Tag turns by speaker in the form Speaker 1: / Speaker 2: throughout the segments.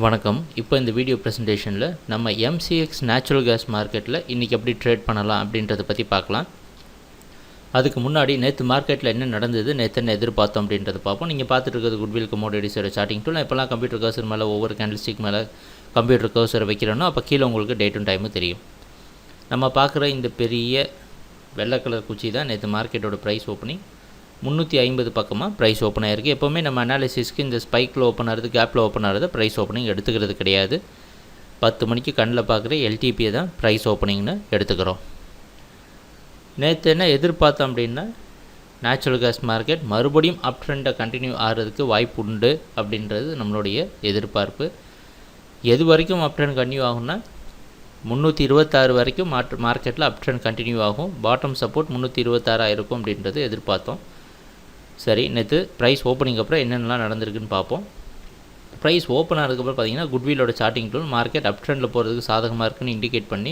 Speaker 1: வணக்கம். இப்போ இந்த வீடியோ ப்ரெசன்டேஷனில் நம்ம MCX நேச்சுரல் கேஸ் மார்க்கெட்டில் இன்றைக்கி எப்படி ட்ரேட் பண்ணலாம் அப்படின்றத பற்றி பார்க்கலாம். அதுக்கு முன்னாடி நேற்று மார்க்கெட்டில் என்ன நடந்தது, நேற்று என்ன எதிர்பார்த்தோம் அப்படின்றத பார்ப்போம். நீங்கள் பார்த்துட்டு இருக்கிறது குட்வில் கமோடிட்டிஸோட சார்ட்டிங் டூல். நான் இப்போலாம் கம்ப்யூட்டர் கர்சர் மேலே ஒவ்வொரு கேண்டில்ஸ்டிக் மேலே கம்ப்யூட்டர் கர்சரை வைக்கிறேனோ அப்போ கீழே உங்களுக்கு டேட்டும் டைமும் தெரியும். நம்ம பார்க்குற இந்த பெரிய வெள்ளை கலர் குச்சி தான் நேற்று மார்க்கெட்டோட ப்ரைஸ் ஓப்பனிங் 350 பக்கமாக ப்ரைஸ் ஓப்பன் ஆகிருக்கு. எப்போவுமே நம்ம அனாலிசிஸ்க்கு இந்த ஸ்பைக்கில் ஓப்பன் ஆகிறது, கேப்பில் ஓப்பன் ஆகிறது ப்ரைஸ் ஓப்பனிங் எடுத்துக்கிறது கிடையாது. 10 மணிக்கு கண்ணில் பார்க்குற LTPயை தான் ப்ரைஸ் ஓப்பனிங்னு எடுத்துக்கிறோம். நேற்று என்ன எதிர்பார்த்தோம் அப்படின்னா, நேச்சுரல் கேஸ் மார்க்கெட் மறுபடியும் அப் ட்ரெண்டை கண்டினியூ ஆகிறதுக்கு வாய்ப்பு உண்டு அப்படின்றது நம்மளுடைய எதிர்பார்ப்பு. எது வரைக்கும் அப் ட்ரெண்ட் கண்டினியூ ஆகும்னா 326 வரைக்கும் மார்க்கெட்டில் அப் ட்ரெண்ட் கண்டினியூ ஆகும். பாட்டம் சப்போர்ட் 326 இருக்கும் அப்படின்றது எதிர்பார்த்தோம். சரி, நேற்று ப்ரைஸ் ஓப்பனிங் அப்புறம் என்னென்னலாம் நடந்திருக்குன்னு பார்ப்போம். ப்ரைஸ் ஓப்பன் ஆனதுக்கப்புறம் பார்த்தீங்கன்னா குட்விலோட சார்ட்டிங் டூல் மார்க்கெட் அப் ட்ரெண்டில் போகிறதுக்கு சாதகமாக இருக்குன்னு இண்டிகேட் பண்ணி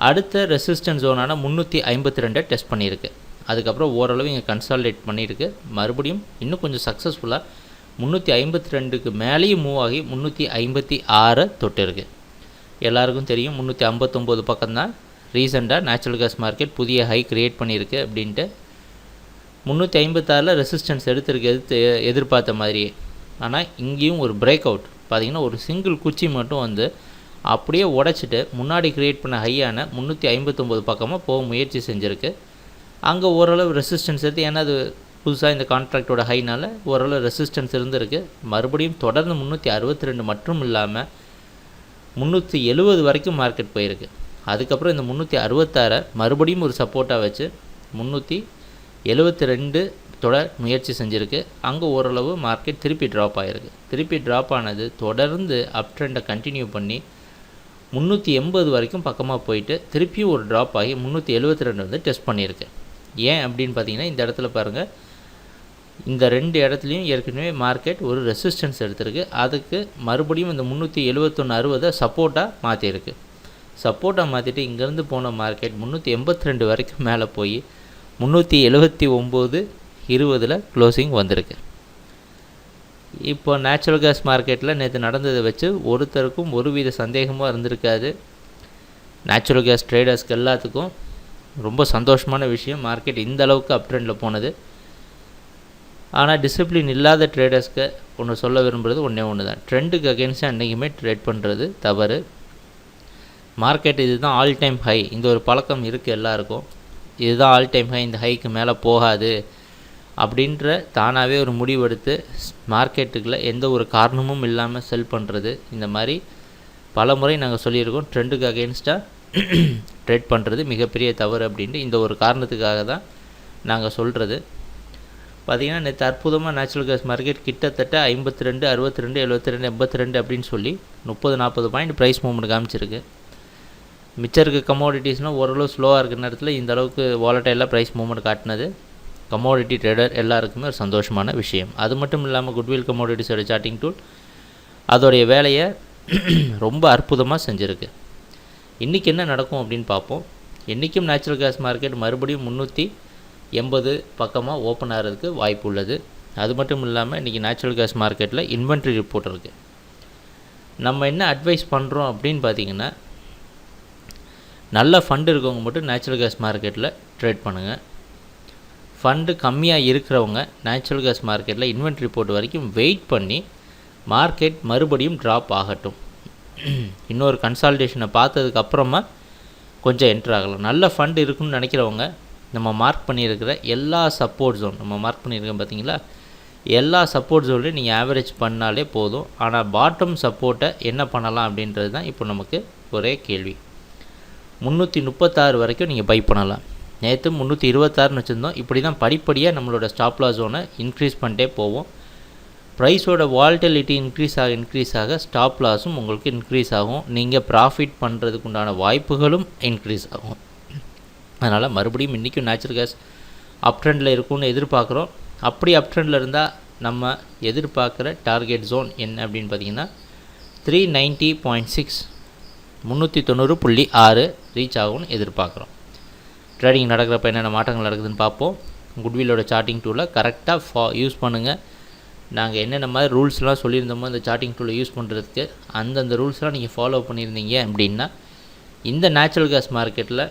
Speaker 1: அடுத்த ரெசிஸ்டன்ஸ் ஜோனான 352 டெஸ்ட் பண்ணியிருக்கு. அதுக்கப்புறம் ஓரளவு இங்கே கன்சாலிடேட் பண்ணியிருக்கு. மறுபடியும் இன்னும் கொஞ்சம் சக்ஸஸ்ஃபுல்லாக 352க்கு மேலேயும் மூவ் ஆகி 356 தொட்டு இருக்குது. எல்லாருக்கும் தெரியும் 359 பக்கம்தான் ரீசெண்டாக நேச்சுரல் கேஸ் மார்க்கெட் புதிய ஹை க்ரியேட் பண்ணியிருக்கு அப்படின்ட்டு. 356 ரெசிஸ்டன்ஸ் எதிர்பார்த்த மாதிரியே. ஆனால் இங்கேயும் ஒரு பிரேக் அவுட் பார்த்திங்கன்னா ஒரு சிங்கிள் குச்சி மட்டும் வந்து அப்படியே உடச்சிட்டு முன்னாடி க்ரியேட் பண்ண ஹையான 359 பக்கமாக போக முயற்சி செஞ்சுருக்கு. அங்கே ஓரளவு ரெசிஸ்டன்ஸ் எடுத்து, ஏன்னா அது புதுசாக இந்த கான்ட்ராக்டோட ஹைனால் ஓரளவு ரெசிஸ்டன்ஸ் இருந்திருக்கு. மறுபடியும் தொடர்ந்து 362 மட்டும் இல்லாமல் 370 வரைக்கும் மார்க்கெட் போயிருக்கு. அதுக்கப்புறம் இந்த 366 மறுபடியும் ஒரு சப்போர்ட்டாக வச்சு 372 தொடர் முயற்சி செஞ்சுருக்கு. அங்கே ஓரளவு மார்க்கெட் திருப்பி ட்ராப் ஆகிருக்கு. திருப்பி ட்ராப் ஆனது தொடர்ந்து அப் ட்ரெண்டை கண்டினியூ பண்ணி 380 வரைக்கும் பக்கமாக போயிட்டு திருப்பியும் ஒரு ட்ராப் ஆகி 372 வந்து டெஸ்ட் பண்ணியிருக்கு. ஏன் அப்படின்னு பார்த்தீங்கன்னா, இந்த இடத்துல பாருங்கள், இந்த ரெண்டு இடத்துலையும் ஏற்கனவே மார்க்கெட் ஒரு ரெசிஸ்டன்ஸ் எடுத்திருக்கு. அதுக்கு மறுபடியும் இந்த 371.60 சப்போர்ட்டாக மாற்றிருக்கு. சப்போர்ட்டாக மாற்றிட்டு இங்கேருந்து போன மார்க்கெட் 382 வரைக்கும் மேலே போய் 379.20 க்ளோசிங் வந்திருக்கு. இப்போ நேச்சுரல் கேஸ் மார்க்கெட்டில் நேற்று நடந்ததை வச்சு ஒருத்தருக்கும் ஒருவித சந்தேகமாக இருந்திருக்காது. நேச்சுரல் கேஸ் ட்ரேடர்ஸ்க்கு எல்லாத்துக்கும் ரொம்ப சந்தோஷமான விஷயம் மார்க்கெட் இந்த அளவுக்கு அப் ட்ரெண்டில் போனது. ஆனால் டிசிப்ளின் இல்லாத ட்ரேடர்ஸ்க்கு ஒன்று சொல்ல விரும்புகிறது ஒன்று தான், ட்ரெண்டுக்கு அகென்ஸ்டாக என்றைக்குமே ட்ரேட் பண்ணுறது தவறு. மார்க்கெட் இதுதான் ஆல் டைம் ஹை, இந்த ஒரு பழக்கம் இருக்குது எல்லாருக்கும். இதுதான் ஆல் டைம் ஹை, இந்த ஹைக்கு மேலே போகாது அப்படின்ற தானாகவே ஒரு முடிவெடுத்து மார்க்கெட்டுக்குள்ளே எந்த ஒரு காரணமும் இல்லாமல் செல் பண்ணுறது. இந்த மாதிரி பல முறை நாங்கள் சொல்லியிருக்கோம், ட்ரெண்டுக்கு அகென்ஸ்டாக ட்ரேட் பண்ணுறது மிகப்பெரிய தவறு அப்படின்ட்டு. இந்த ஒரு காரணத்துக்காக தான் நாங்கள் சொல்கிறது. பார்த்திங்கன்னா நேற்று அற்புதமாக நேச்சுரல் கேஸ் மார்க்கெட் கிட்டத்தட்ட 52, 62, 72, 82 அப்படின்னு சொல்லி 30-40 பாயிண்ட் ப்ரைஸ் மூவ்மெண்ட் காமிச்சிருக்கு. மிச்சம் இருக்க கமோடிட்டிஸ்னால் ஓரளவு ஸ்லோவாக இருக்கிற நேரத்தில் இந்த அளவுக்கு வாலட்டைலாக ப்ரைஸ் மூவ்மெண்ட் காட்டினது கமோடிட்டி ட்ரேடர் எல்லாருக்குமே ஒரு சந்தோஷமான விஷயம். அது மட்டும் இல்லாமல் குட்வில் கமோடிட்டிஸோட சார்ட்டிங் டூல் அதோடைய வேலையை ரொம்ப அற்புதமாக செஞ்சுருக்கு. இன்றைக்கி என்ன நடக்கும் அப்படின்னு பார்ப்போம். இன்றைக்கும் நேச்சுரல் கேஸ் மார்க்கெட் மறுபடியும் 380 பக்கமாக ஓப்பன் ஆகிறதுக்கு வாய்ப்பு உள்ளது. அது மட்டும் இல்லாமல் இன்றைக்கி நேச்சுரல் கேஸ் மார்க்கெட்டில் இன்வென்ட்ரி ரிப்போர்ட் இருக்குது. நம்ம என்ன அட்வைஸ் பண்ணுறோம் அப்படின்னு பார்த்திங்கன்னா, நல்ல ஃபண்டு இருக்கவங்க மட்டும் நேச்சுரல் கேஸ் மார்க்கெட்டில் ட்ரேட் பண்ணுங்கள். ஃபண்டு கம்மியாக இருக்கிறவங்க நேச்சுரல் கேஸ் மார்க்கெட்டில் இன்வென்ட்ரி ரிப்போர்ட் வரைக்கும் வெயிட் பண்ணி மார்க்கெட் மறுபடியும் ட்ராப் ஆகட்டும். இன்னொரு கன்சாலிடேஷனை பார்த்ததுக்கப்புறமா கொஞ்சம் என்ட்ரு ஆகலாம். நல்ல ஃபண்டு இருக்குன்னு நினைக்கிறவங்க நம்ம மார்க் பண்ணியிருக்கிற எல்லா சப்போர்ட் ஜோன், நம்ம மார்க் பண்ணியிருக்கோம் பார்த்தீங்களா, எல்லா சப்போர்ட் ஜோன்லையும் நீங்கள் ஆவரேஜ் பண்ணாலே போதும். ஆனால் பாட்டம் சப்போர்ட்டை என்ன பண்ணலாம் அப்படின்றது தான் இப்போ நமக்கு ஒரே கேள்வி. 336 வரைக்கும் நீங்கள் பை பண்ணலாம். நேற்று 326 வச்சுருந்தோம். இப்படி தான் படிப்படியாக நம்மளோட ஸ்டாப் லாஸ் ஜோனை இன்க்ரீஸ் பண்ணிட்டே போவோம். ப்ரைஸோட வால்டிலிட்டி இன்க்ரீஸ் ஆக ஸ்டாப் லாஸும் உங்களுக்கு இன்க்ரீஸ் ஆகும். நீங்கள் ப்ராஃபிட் பண்ணுறதுக்கு உண்டான வாய்ப்புகளும் இன்க்ரீஸ் ஆகும். அதனால் மறுபடியும் இன்றைக்கும் நேச்சுரல் கேஸ் அப் ட்ரெண்டில் இருக்கும்னு எதிர்பார்க்குறோம். அப்படி அப் ட்ரெண்டில் இருந்தால் நம்ம எதிர்பார்க்குற டார்கெட் ஜோன் என்ன அப்படின்னு பார்த்தீங்கன்னா 390.6 390.6 ரீச் ஆகும்னு எதிர்பார்க்குறோம். ட்ரேடிங் நடக்கிறப்ப என்னென்ன மாற்றங்கள் நடக்குதுன்னு பார்ப்போம். குட்விலோட சார்ட்டிங் டூலை கரெக்டாக யூஸ் பண்ணுங்கள். நாங்கள் என்னென்ன மாதிரி ரூல்ஸ்லாம் சொல்லியிருந்தோமோ இந்த சார்ட்டிங் டூலை யூஸ் பண்ணுறதுக்கு அந்தந்த ரூல்ஸ்லாம் நீங்கள் ஃபாலோ பண்ணியிருந்தீங்க அப்படின்னா இந்த நேச்சுரல் கேஸ் மார்க்கெட்டில்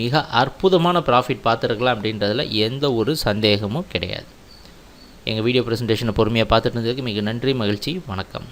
Speaker 1: மிக அற்புதமான ப்ராஃபிட் பார்த்துருக்கலாம் அப்படின்றதில் எந்த ஒரு சந்தேகமும் கிடையாது. எங்கள் வீடியோ ப்ரெசன்டேஷனை பொறுமையாக பார்த்துட்டு இருந்ததுக்கு மிக நன்றி, மகிழ்ச்சி, வணக்கம்.